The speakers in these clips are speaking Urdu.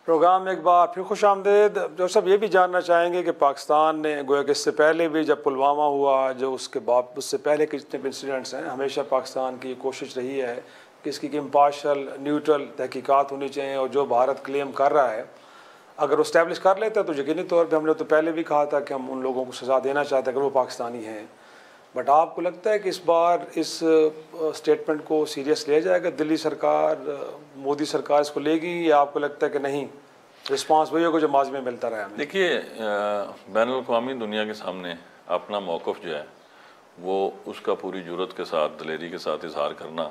پروگرام میں ایک بار پھر خوش آمدید۔ جو سب یہ بھی جاننا چاہیں گے کہ پاکستان نے گویا کہ اس سے پہلے بھی جب پلوامہ ہوا، جو اس سے پہلے کے جتنے بھی انسیڈنٹس ہیں، ہمیشہ پاکستان کی کوشش رہی ہے کہ اس کی امپارشل نیوٹرل تحقیقات ہونی چاہیے، اور جو بھارت کلیم کر رہا ہے اگر وہ اسٹیبلش کر لیتا ہے تو یقینی طور پہ، ہم نے تو پہلے بھی کہا تھا کہ ہم ان لوگوں کو سزا دینا چاہتے ہیں اگر وہ پاکستانی ہیں، بٹ آپ کو لگتا ہے کہ اس بار اس اسٹیٹمنٹ کو سیریس لیا جائے گا؟ دلی سرکار، مودی سرکار اس کو لے گی، یا آپ کو لگتا ہے کہ نہیں، رسپانس وہی ہوگا جو ماضی میں ملتا رہا ہمیں؟ دیکھیے، بین الاقوامی دنیا کے سامنے اپنا موقف جو ہے وہ اس کا پوری جرات کے ساتھ، دلیری کے ساتھ اظہار کرنا،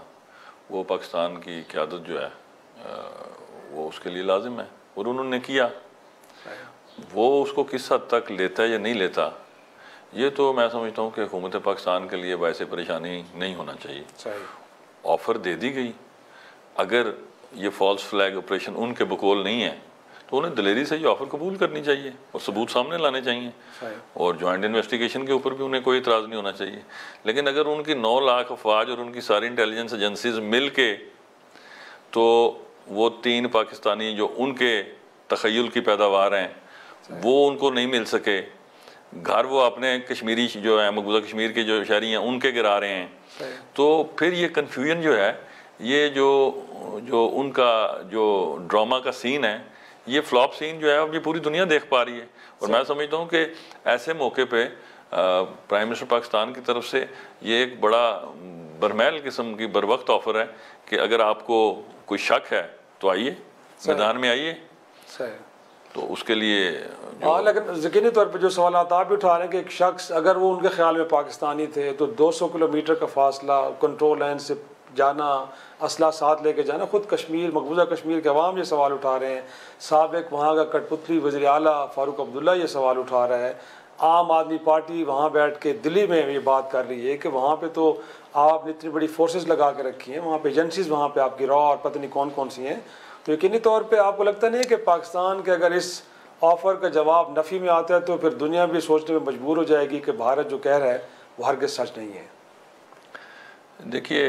وہ پاکستان کی قیادت جو ہے وہ اس کے لیے لازم ہے، اور انہوں نے کیا۔ وہ اس کو کس حد تک لیتا ہے یا نہیں لیتا، یہ تو میں سمجھتا ہوں کہ حکومت پاکستان کے لیے باعث پریشانی نہیں ہونا چاہیے۔ آفر دے دی گئی، اگر یہ فالس فلیگ آپریشن ان کے بقول نہیں ہے تو انہیں دلیری سے یہ آفر قبول کرنی چاہیے اور ثبوت سامنے لانے چاہیے، اور جوائنٹ انویسٹیگیشن کے اوپر بھی انہیں کوئی اعتراض نہیں ہونا چاہیے۔ لیکن اگر ان کی 9 لاکھ افواج اور ان کی ساری انٹیلیجنس ایجنسیز مل کے تو وہ 3 پاکستانی جو ان کے تخیل کی پیداوار ہیں وہ ان کو نہیں مل سکے، گھر وہ اپنے کشمیری جو ہیں، مقبوضہ کشمیر کے جو شہری ہیں ان کے گرا رہے ہیں، تو پھر یہ کنفیوژن جو ہے، یہ جو ان کا جو ڈرامہ کا سین ہے، یہ فلاپ سین جو ہے اب یہ پوری دنیا دیکھ پا رہی ہے۔ اور میں سمجھتا ہوں کہ ایسے موقع پہ پرائم منسٹر پاکستان کی طرف سے یہ ایک بڑا برمیل قسم کی بروقت آفر ہے کہ اگر آپ کو کوئی شک ہے تو آئیے، میدان میں آئیے۔ تو اس کے لیے لیکن یقینی طور پہ جو سوالات آپ بھی اٹھا رہے ہیں کہ ایک شخص اگر وہ ان کے خیال میں پاکستانی تھے تو 200 کلومیٹر کا فاصلہ، کنٹرول لائن سے جانا، اسلحہ ساتھ لے کے جانا، خود کشمیر، مقبوضہ کشمیر کے عوام یہ سوال اٹھا رہے ہیں، سابق وہاں کا کٹ پتلی وزیر اعلیٰ فاروق عبداللہ یہ سوال اٹھا رہا ہے، عام آدمی پارٹی وہاں بیٹھ کے دلی میں یہ بات کر رہی ہے کہ وہاں پہ تو آپ نے اتنی بڑی فورسز لگا کے رکھی ہیں، وہاں پہ ایجنسیز وہاں پہ آپ کی را اور پتہ نہیں کون کون سی ہیں، تو یقینی طور پہ آپ کو لگتا نہیں کہ پاکستان کے اگر اس آفر کا جواب نفی میں آتا ہے تو پھر دنیا بھی سوچنے میں مجبور ہو جائے گی کہ بھارت جو کہہ رہا ہے وہ ہرگز سچ نہیں ہے؟ دیکھیے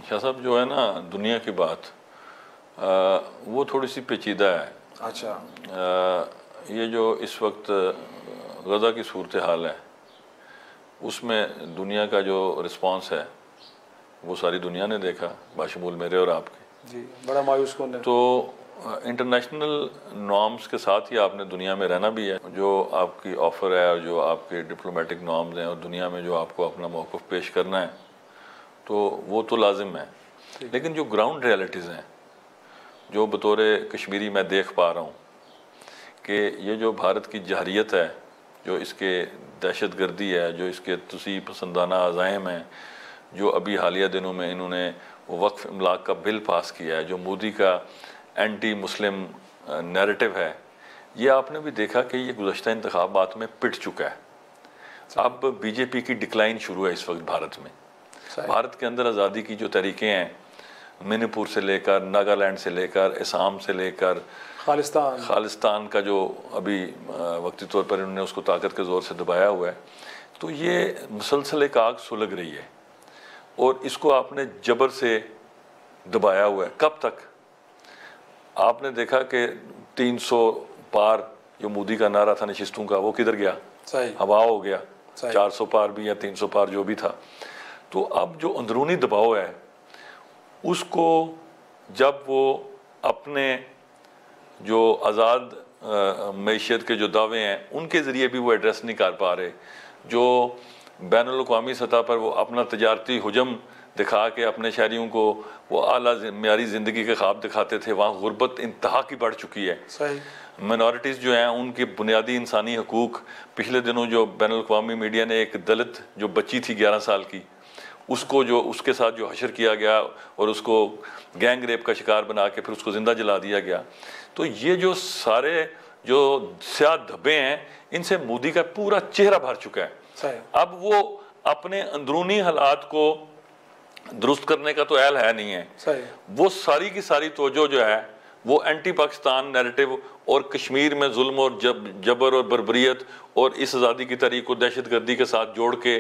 شاہ صاحب، جو ہے نا دنیا کی بات وہ تھوڑی سی پیچیدہ ہے۔ اچھا، یہ جو اس وقت غزہ کی صورتحال ہے اس میں دنیا کا جو رسپانس ہے وہ ساری دنیا نے دیکھا، باشمول میرے اور آپ کے۔ جی، بڑا مایوس کن ہے۔ تو انٹرنیشنل نارمز کے ساتھ ہی آپ نے دنیا میں رہنا بھی ہے، جو آپ کی آفر ہے اور جو آپ کے ڈپلومیٹک نارمز ہیں اور دنیا میں جو آپ کو اپنا موقف پیش کرنا ہے تو وہ تو لازم ہے۔ لیکن جو گراؤنڈ ریالٹیز ہیں، جو بطور کشمیری میں دیکھ پا رہا ہوں کہ یہ جو بھارت کی جہریت ہے، جو اس کے دہشت گردی ہے، جو اس کے توسیع پسندانہ عزائم ہیں، جو ابھی حالیہ دنوں میں انہوں نے وقف املاک کا بل پاس کیا ہے، جو مودی کا اینٹی مسلم نیریٹو ہے، یہ آپ نے بھی دیکھا کہ یہ گزشتہ انتخابات میں پٹ چکا ہے۔ اب بی جے پی کی ڈکلائن شروع ہے اس وقت بھارت میں۔ بھارت کے اندر آزادی کی جو طریقے ہیں، منی پور سے لے کر، ناگالینڈ سے لے کر، اسام سے لے کر خالستان کا جو ابھی وقتی طور پر انہوں نے اس کو طاقت کے زور سے دبایا ہوا ہے، تو یہ مسلسل ایک آگ سلگ رہی ہے اور اس کو آپ نے جبر سے دبایا ہوا ہے۔ کب تک؟ آپ نے دیکھا کہ 300 پار جو مودی کا نعرہ تھا نشستوں کا، وہ کدھر گیا؟ ہوا ہو گیا۔ 400 پار بھی یا 300 پار جو بھی تھا۔ تو اب جو اندرونی دباؤ ہے اس کو جب وہ اپنے جو آزاد معیشت کے جو دعوے ہیں ان کے ذریعے بھی وہ ایڈریس نہیں کر پا رہے، جو بین الاقوامی سطح پر وہ اپنا تجارتی حجم دکھا کے اپنے شہریوں کو وہ اعلیٰ معیاری زندگی کے خواب دکھاتے تھے، وہاں غربت انتہا کی بڑھ چکی ہے۔ منورٹیز جو ہیں ان کے بنیادی انسانی حقوق، پچھلے دنوں جو بین الاقوامی میڈیا نے ایک دلت جو بچی تھی 11 سال کی، اس کو جو اس کے ساتھ جو حشر کیا گیا اور اس کو گینگ ریپ کا شکار بنا کے پھر اس کو زندہ جلا دیا گیا، تو یہ جو سارے جو سیاہ دھبے ہیں ان سے مودی کا پورا چہرہ بھر چکا ہے۔ اب وہ اپنے اندرونی حالات کو درست کرنے کا تو اہل ہے نہیں ہے، وہ ساری کی ساری توجہ جو ہے وہ اینٹی پاکستان نیریٹو اور کشمیر میں ظلم اور جبر اور بربریت اور اس آزادی کی تحریک کو دہشت گردی کے ساتھ جوڑ کے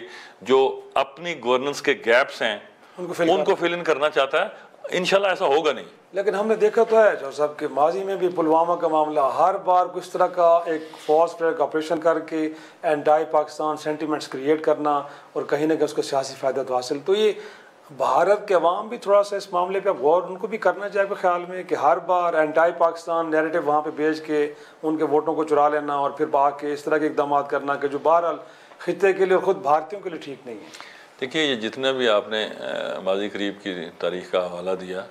جو اپنی گورننس کے گیپس ہیں ان کو فل ان کرنا چاہتا ہے. انشاءاللہ ایسا ہوگا نہیں. لیکن ہم نے دیکھا تو ہے جو صاحب کہ ماضی میں بھی پلوامہ کا معاملہ ہر بار کس طرح کا ایک فالس فلیگ آپریشن کر کے اینٹائی پاکستان سینٹیمنٹس کریٹ کرنا اور کہیں نہ کہیں اس کو سیاسی فائدہ تو حاصل. تو یہ بھارت کے عوام بھی تھوڑا سا اس معاملے پہ غور ان کو بھی کرنا چاہیے اپنے خیال میں کہ ہر بار اینٹائی پاکستان نیریٹو وہاں پہ بھیج کے ان کے ووٹوں کو چرا لینا اور پھر آ کے اس طرح کے اقدامات کرنا کہ جو بہرحال خطے کے لیے اور خود بھارتیوں کے لیے ٹھیک نہیں ہے. دیکھیے یہ جتنا بھی آپ نے ماضی قریب کی تاریخ کا حوالہ دیا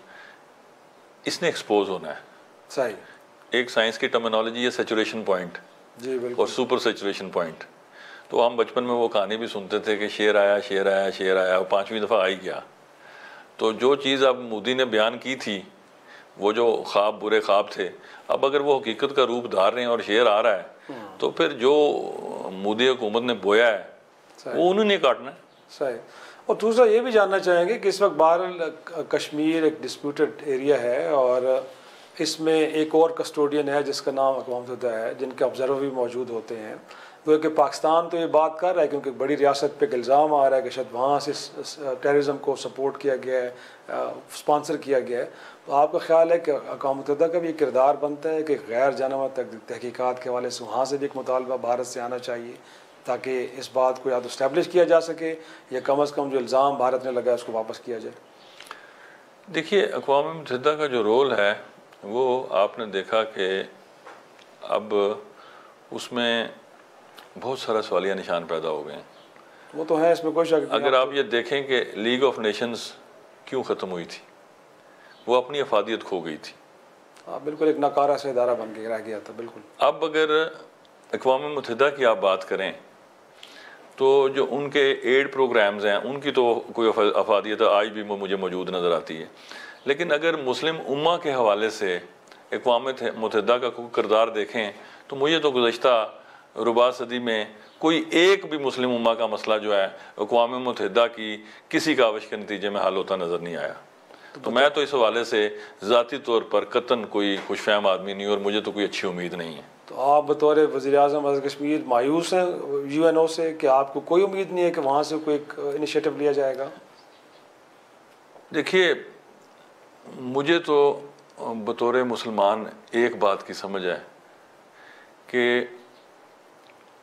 اس نے ایکسپوز ہونا ہے. صحیح. ایک سائنس کی ٹرمینالوجی ہے سیچوریشن پوائنٹ جی بالکل اور سپر سیچوریشن پوائنٹ. تو ہم بچپن میں وہ کہانی بھی سنتے تھے کہ شیر آیا شیر آیا شیر آیا اور 5ویں دفعہ آئی گیا. تو جو چیز اب مودی نے بیان کی تھی وہ جو خواب برے خواب تھے اب اگر وہ حقیقت کا روپ دھار رہے ہیں اور شیر آ رہا ہے تو پھر جو مودی حکومت نے بویا ہے وہ انہوں نے کاٹنا ہے. صحیح. اور دوسرا یہ بھی جاننا چاہیں گے کہ اس وقت بہرحال کشمیر ایک ڈسپیوٹڈ ایریا ہے اور اس میں ایک اور کسٹوڈین ہے جس کا نام اقوام متحدہ ہے جن کے آبزرور بھی موجود ہوتے ہیں. وہ کہ پاکستان تو یہ بات کر رہا ہے کیونکہ بڑی ریاست پہ الزام آ رہا ہے کہ شاید وہاں سے ٹیررزم کو سپورٹ کیا گیا ہے اسپانسر کیا گیا ہے. تو آپ کا خیال ہے کہ اقوام متحدہ کا بھی یہ کردار بنتا ہے کہ غیر جانبدار تحقیقات کے حوالے سے وہاں سے بھی ایک مطالبہ بھارت سے آنا چاہیے تاکہ اس بات کو یا تو اسٹیبلش کیا جا سکے یا کم از کم جو الزام بھارت نے لگا اس کو واپس کیا جائے؟ دیکھیے اقوام متحدہ کا جو رول ہے وہ آپ نے دیکھا کہ اب اس میں بہت سارا سوالیہ نشان پیدا ہو گئے ہیں. وہ تو ہے اس میں کوئی شک نہیں. اگر آپ یہ دیکھیں کہ لیگ آف نیشنز کیوں ختم ہوئی تھی وہ اپنی افادیت کھو گئی تھی. بالکل ایک ناکارہ سے ادارہ بن کے رہ گیا تھا. بالکل. اب اگر اقوام متحدہ کی آپ بات کریں تو جو ان کے ایڈ پروگرامز ہیں ان کی تو کوئی افادیت آج بھی مجھے موجود نظر آتی ہے. لیکن اگر مسلم امہ کے حوالے سے اقوام متحدہ کا کوئی کردار دیکھیں تو مجھے تو گزشتہ ربع صدی میں کوئی ایک بھی مسلم امہ کا مسئلہ جو ہے اقوام متحدہ کی کسی کاوش کے نتیجے میں حل ہوتا نظر نہیں آیا. تو میں تو اس حوالے سے ذاتی طور پر قطعاً کوئی خوش فہم آدمی نہیں اور مجھے تو کوئی اچھی امید نہیں ہے. تو آپ بطور وزیر اعظم کشمیر مایوس ہیں UN سے کہ آپ کو کوئی امید نہیں ہے کہ وہاں سے کوئی ایک انیشیٹو لیا جائے گا؟ دیکھیے مجھے تو بطور مسلمان ایک بات کی سمجھ ہے کہ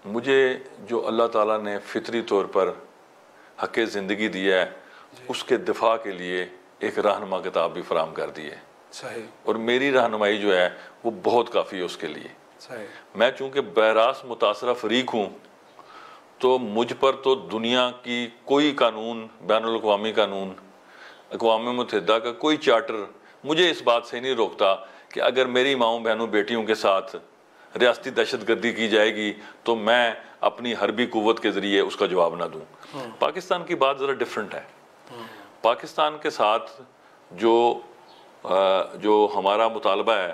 مجھے جو اللہ تعالیٰ نے فطری طور پر حق زندگی دیا ہے اس کے دفاع کے لیے ایک رہنما کتاب بھی فراہم کر دی ہے. صحیح. اور میری رہنمائی جو ہے وہ بہت کافی ہے اس کے لیے. صحیح. میں چونکہ براس متاثرہ فریق ہوں تو مجھ پر تو دنیا کی کوئی قانون بین الاقوامی قانون اقوام متحدہ کا کوئی چارٹر مجھے اس بات سے نہیں روکتا کہ اگر میری ماؤں بہنوں بیٹیوں کے ساتھ ریاستی دہشت گردی کی جائے گی تو میں اپنی حربی قوت کے ذریعے اس کا جواب نہ دوں. پاکستان کی بات ذرا ڈیفرنٹ ہے. پاکستان کے ساتھ جو ہمارا مطالبہ ہے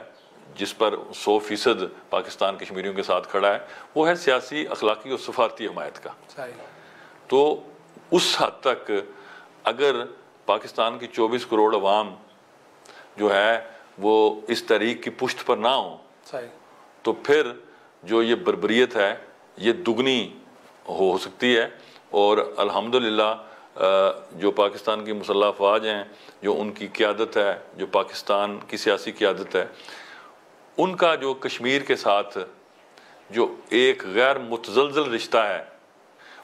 جس پر 100% پاکستان کشمیریوں کے ساتھ کھڑا ہے وہ ہے سیاسی اخلاقی اور سفارتی حمایت کا. تو اس حد تک اگر پاکستان کی 24 کروڑ عوام جو ہے وہ اس تحریک کی پشت پر نہ ہوں تو پھر جو یہ بربریت ہے یہ دگنی ہو سکتی ہے. اور الحمدللہ جو پاکستان کی مسلح افواج ہیں جو ان کی قیادت ہے جو پاکستان کی سیاسی قیادت ہے ان کا جو کشمیر کے ساتھ جو ایک غیر متزلزل رشتہ ہے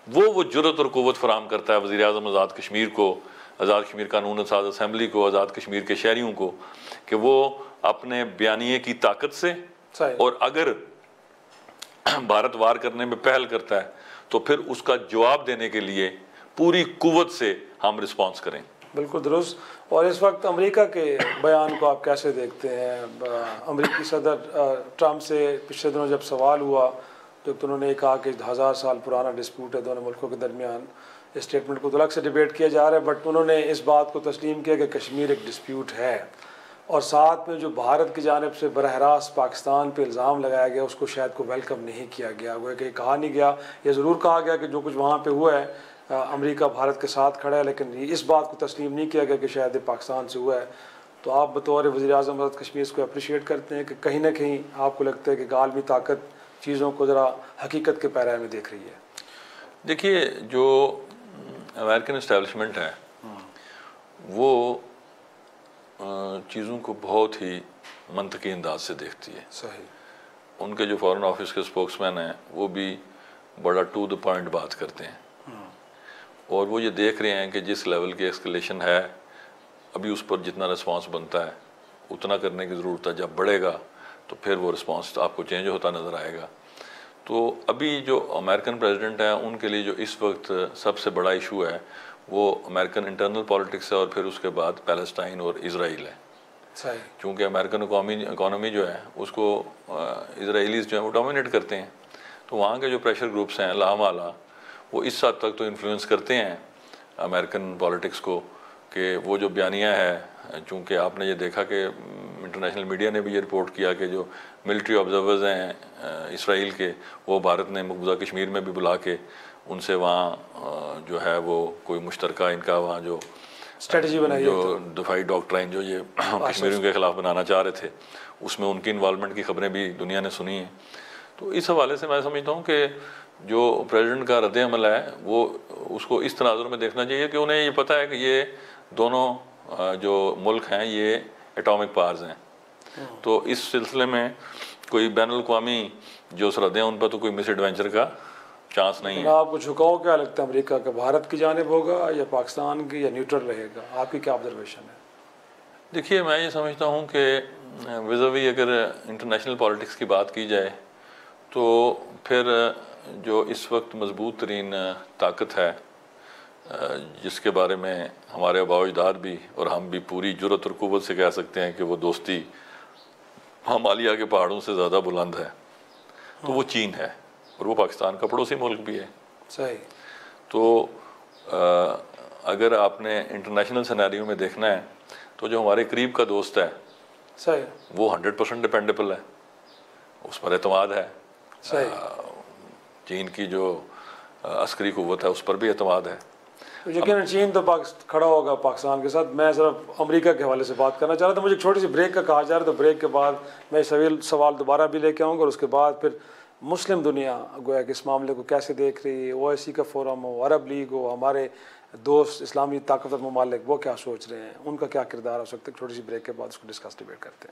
وہ جرأت اور قوت فراہم کرتا ہے وزیر اعظم آزاد کشمیر کو, آزاد کشمیر قانون ساز اسمبلی کو, آزاد کشمیر کے شہریوں کو کہ وہ اپنے بیانیے کی طاقت سے اور اگر بھارت وار کرنے میں پہل کرتا ہے تو پھر اس کا جواب دینے کے لیے پوری قوت سے ہم رسپانس کریں. بالکل درست. اور اس وقت امریکہ کے بیان کو آپ کیسے دیکھتے ہیں؟ امریکی صدر ٹرمپ سے پچھلے دنوں جب سوال ہوا تو انہوں نے کہا کہ 1000 سال پرانا ڈسپیوٹ ہے دونوں ملکوں کے درمیان. اسٹیٹمنٹ کو تو الگ سے ڈیبیٹ کیا جا رہا ہے بٹ انہوں نے اس بات کو تسلیم کیا کہ کشمیر ایک ڈسپیوٹ ہے اور ساتھ میں جو بھارت کی جانب سے براہ راست پاکستان پہ الزام لگایا گیا اس کو شاید کو ویلکم نہیں کیا گیا. وہ کہ کہا نہیں گیا, یہ ضرور کہا گیا کہ جو کچھ وہاں پہ ہوا ہے امریکہ بھارت کے ساتھ کھڑا ہے لیکن اس بات کو تسلیم نہیں کیا گیا کہ شاید پاکستان سے ہوا ہے. تو آپ بطور وزیر اعظم کشمیر اس کو اپریشیٹ کرتے ہیں کہ کہیں نہ کہیں آپ کو لگتا ہے کہ عالمی طاقت چیزوں کو ذرا حقیقت کے پیراے میں دیکھ رہی ہے؟ دیکھیے جو امریکن اسٹیبلشمنٹ ہے وہ چیزوں کو بہت ہی منطقی انداز سے دیکھتی ہے. صحیح. ان کے جو فارن آفس کے اسپوکس مین ہیں وہ بھی بڑا ٹو دا پوائنٹ بات کرتے ہیں, اور وہ یہ دیکھ رہے ہیں کہ جس لیول کی ایسکلیشن ہے ابھی اس پر جتنا رسپانس بنتا ہے اتنا کرنے کی ضرورت ہے. جب بڑھے گا تو پھر وہ رسپانس آپ کو چینج ہوتا نظر آئے گا. تو ابھی جو امریکن پریزیڈنٹ ہیں ان کے لیے جو اس وقت سب سے بڑا ایشو ہے وہ امریکن انٹرنل پالیٹکس ہے, اور پھر اس کے بعد پیلسٹائن اور اسرائیل ہے. صحیح. چونکہ امریکن اکانومی جو ہے اس کو اسرائیلیز جو ہیں وہ ڈومینیٹ کرتے ہیں, تو وہاں کے جو پریشر گروپس ہیں لامالا وہ اس حد تک تو انفلوئنس کرتے ہیں امریکن پالیٹکس کو کہ وہ جو بیانیہ ہے, چونکہ آپ نے یہ دیکھا کہ انٹرنیشنل میڈیا نے بھی یہ رپورٹ کیا کہ جو ملٹری آبزرورز ہیں اسرائیل کے وہ بھارت نے مقبوضہ کشمیر میں بھی بلا کے ان سے وہاں جو ہے وہ کوئی مشترکہ ان کا وہاں جو اسٹریٹجی بنائی, جو دفاعی ڈاکٹرائن جو یہ کشمیریوں کے خلاف بنانا چاہ رہے تھے اس میں ان کی انوالومنٹ کی خبریں بھی دنیا نے سنی ہیں. تو اس حوالے سے میں سمجھتا ہوں کہ جو پریزیڈنٹ کا رد عمل ہے وہ اس کو اس تناظر میں دیکھنا چاہیے کہ انہیں یہ پتہ ہے کہ یہ دونوں جو ملک ہیں یہ ایٹامک پاورز ہیں, تو اس سلسلے میں کوئی بین الاقوامی جو سرحدیں ان پر تو کوئی مس ایڈوینچر کا چانس نہیں ہے. آپ کو جھکاؤ کیا لگتا ہے امریکہ کا, بھارت کی جانب ہوگا یا پاکستان کی, یا نیوٹرل رہے گا؟ آپ کی کیا آبزرویشن ہے؟ دیکھیے میں یہ سمجھتا ہوں کہ ویزاوی اگر انٹرنیشنل پالیٹکس کی بات کی جائے تو پھر جو اس وقت مضبوط ترین طاقت ہے جس کے بارے میں ہمارے آباء و اجداد بھی اور ہم بھی پوری جرأت اور قوت سے کہہ سکتے ہیں کہ وہ دوستی ہمالیہ کے پہاڑوں سے زیادہ بلند ہے, تو وہ چین ہے, اور وہ پاکستان کا پڑوسی ملک بھی ہے. صحیح. تو اگر آپ نے انٹرنیشنل سینیریو میں دیکھنا ہے تو جو ہمارے قریب کا دوست ہے صحیح وہ 100% ڈپینڈیبل ہے, اس پر اعتماد ہے. صحیح. چین کی جو عسکری قوت ہے اس پر بھی اعتماد ہے. یقیناً چین تو کھڑا ہوگا پاکستان کے ساتھ. میں صرف امریکہ کے حوالے سے بات کرنا چاہ رہا تھا. مجھے ایک چھوٹی سی بریک کا کہا جا رہا ہے, تو بریک کے بعد میں سوال دوبارہ بھی لے کے آؤں گا, اور اس کے بعد پھر مسلم دنیا گویا کہ اس معاملے کو کیسے دیکھ رہی ہے, OIC کا فورم ہو, عرب لیگ ہو, ہمارے دوست اسلامی طاقتور ممالک وہ کیا سوچ رہے ہیں, ان کا کیا کردار ہو سکتا ہے. چھوٹی سی بریک کے بعد اس کو ڈسکس ڈیبیٹ کرتے ہیں.